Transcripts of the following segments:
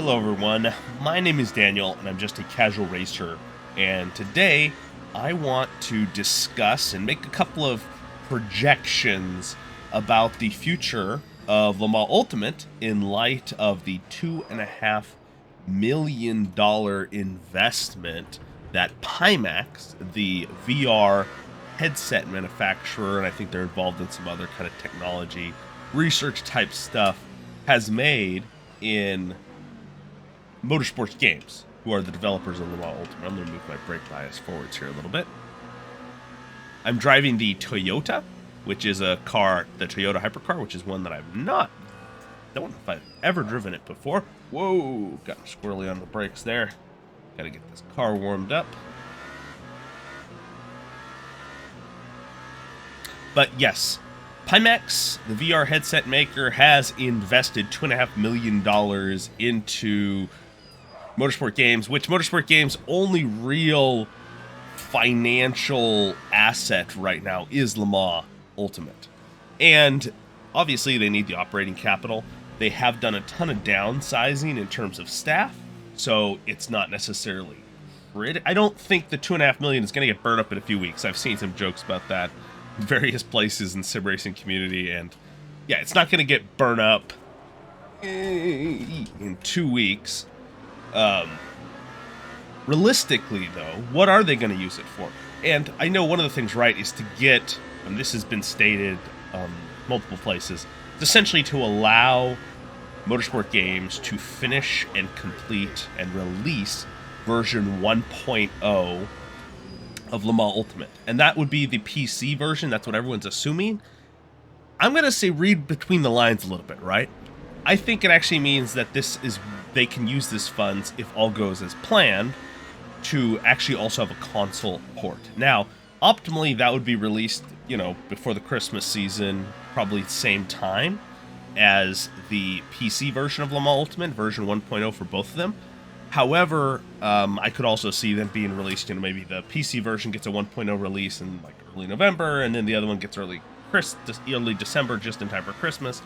Hello everyone, my name is Daniel and I'm just a casual racer, and today I want to discuss and make a couple of projections about the future of Le Mans Ultimate in light of the $2.5 million investment that Pimax, the VR headset manufacturer, and I think they're involved in some other kind of technology research type stuff, has made in Motorsports Games, who are the developers of Le Mans Ultimate. I'm going to move my brake bias forwards here a little bit. I'm driving the Toyota, which is a car, the Toyota Hypercar, which is one that don't know if I've ever driven it before. Whoa, got squirrely on the brakes there. Got to get this car warmed up. But yes, Pimax, the VR headset maker, has invested $2.5 million into Motorsport Games, which Motorsport Games' only real financial asset right now is Le Mans Ultimate. And obviously they need the operating capital. They have done a ton of downsizing in terms of staff, so it's not necessarily I don't think the $2.5 million is going to get burned up in a few weeks. I've seen some jokes about that in various places in the sim racing community, and yeah, it's not going to get burned up in 2 weeks. Realistically, though, what are they going to use it for? And I know one of the things, right, is to get, and this has been stated multiple places, it's essentially to allow Motorsport Games to finish and complete and release version 1.0 of Le Mans Ultimate. And that would be the PC version. That's what everyone's assuming. I'm going to say read between the lines a little bit, right? I think it actually means that they can use this funds, if all goes as planned, to actually also have a console port. Now, optimally, that would be released, before the Christmas season, probably same time as the PC version of Le Mans Ultimate, version 1.0 for both of them. However, I could also see them being released, maybe the PC version gets a 1.0 release in like early November, and then the other one gets early December, just in time for Christmas.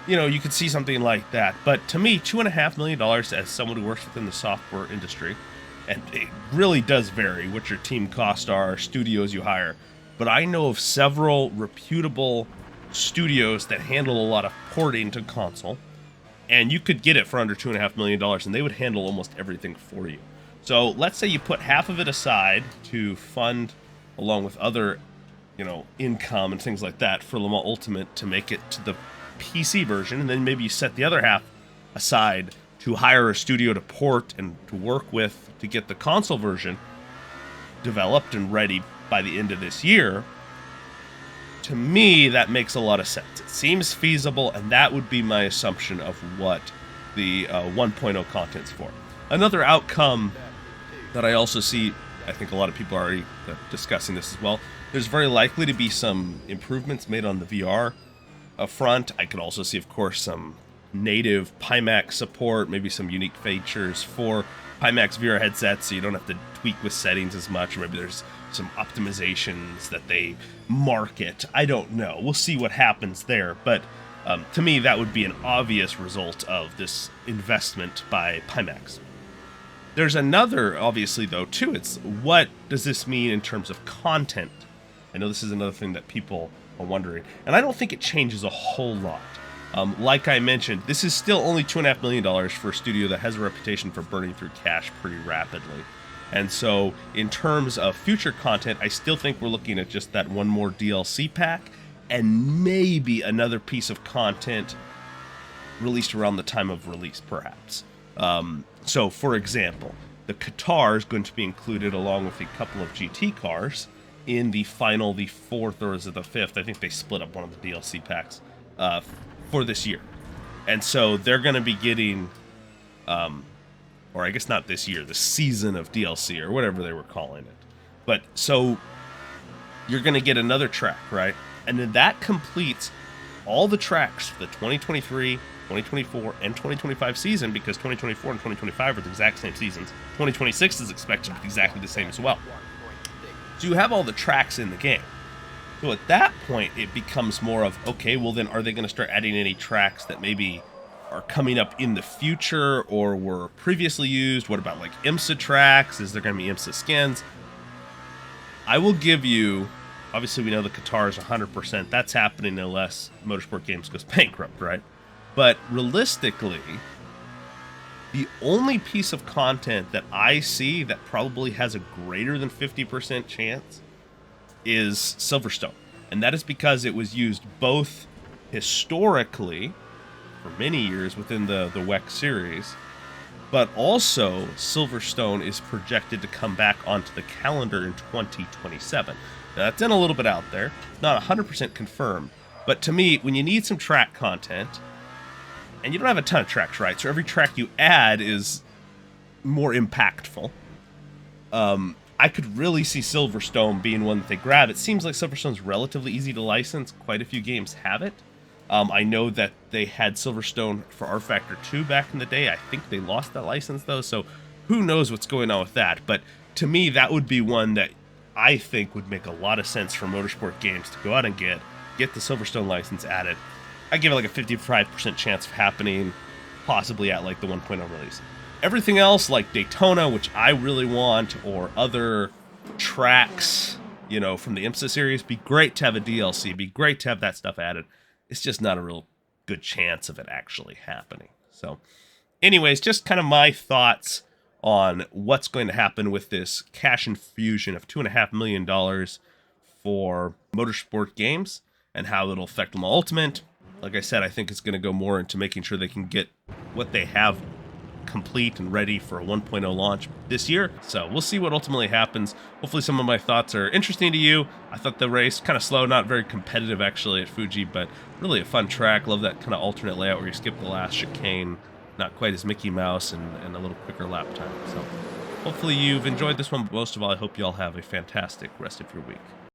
You could see something like that. But to me, $2.5 million as someone who works within the software industry, and it really does vary what your team costs are, studios you hire. But I know of several reputable studios that handle a lot of porting to console, and you could get it for under $2.5 million, and they would handle almost everything for you. So let's say you put half of it aside to fund, along with other, income and things like that, for Le Mans Ultimate to make it to the PC version, and then maybe you set the other half aside to hire a studio to port and to work with to get the console version developed and ready by the end of this year. To me, that makes a lot of sense. It seems feasible, and that would be my assumption of what the 1.0 content's for. Another outcome that I also see, I think a lot of people are already discussing this as well, there's very likely to be some improvements made on the VR front. I could also see, of course, some native Pimax support, maybe some unique features for Pimax VR headsets, so you don't have to tweak with settings as much, or maybe there's some optimizations that they market. I don't know. We'll see what happens there, but to me, that would be an obvious result of this investment by Pimax. There's another, obviously, though, too. It's what does this mean in terms of content? I know this is another thing that people are wondering, and I don't think it changes a whole lot. Like I mentioned, this is still only $2.5 million for a studio that has a reputation for burning through cash pretty rapidly. And so, in terms of future content, I still think we're looking at just that one more DLC pack, and maybe another piece of content released around the time of release, perhaps. So, for example, the Qatar is going to be included along with a couple of GT cars in the fourth, or is it the fifth? I think they split up one of the DLC packs for this year. And so they're going to be getting, or I guess not this year, the season of DLC, or whatever they were calling it. But so you're going to get another track, right? And then that completes all the tracks for the 2023, 2024, and 2025 season, because 2024 and 2025 are the exact same seasons. 2026 is expected to be exactly the same as well. So you have all the tracks in the game. So at that point, it becomes more of, okay, well then are they going to start adding any tracks that maybe are coming up in the future or were previously used? What about like IMSA tracks? Is there going to be IMSA skins? I will give you, obviously we know the Qatar is 100%. That's happening unless Motorsport Games goes bankrupt, right? But realistically, the only piece of content that I see that probably has a greater than 50% chance is Silverstone. And that is because it was used both historically for many years within the WEC series, but also Silverstone is projected to come back onto the calendar in 2027. Now, that's in a little bit out there, not 100% confirmed, but to me, when you need some track content, and you don't have a ton of tracks, right? So every track you add is more impactful. I could really see Silverstone being one that they grab. It seems like Silverstone's relatively easy to license. Quite a few games have it. I know that they had Silverstone for R Factor 2 back in the day. I think they lost that license, though, so who knows what's going on with that. But to me, that would be one that I think would make a lot of sense for Motorsport Games to go out and get the Silverstone license added. I give it like a 55% chance of happening, possibly at like the 1.0 release. Everything else, like Daytona, which I really want, or other tracks, you know, from the IMSA series, be great to have a DLC, be great to have that stuff added. It's just not a real good chance of it actually happening. So, anyways, just kind of my thoughts on what's going to happen with this cash infusion of $2.5 million for Motorsport Games and how it'll affect them Ultimate. Like I said, I think it's going to go more into making sure they can get what they have complete and ready for a 1.0 launch this year. So we'll see what ultimately happens. Hopefully some of my thoughts are interesting to you. I thought the race kind of slow, not very competitive actually at Fuji, but really a fun track. Love that kind of alternate layout where you skip the last chicane. Not quite as Mickey Mouse and a little quicker lap time. So hopefully you've enjoyed this one, but most of all, I hope you all have a fantastic rest of your week.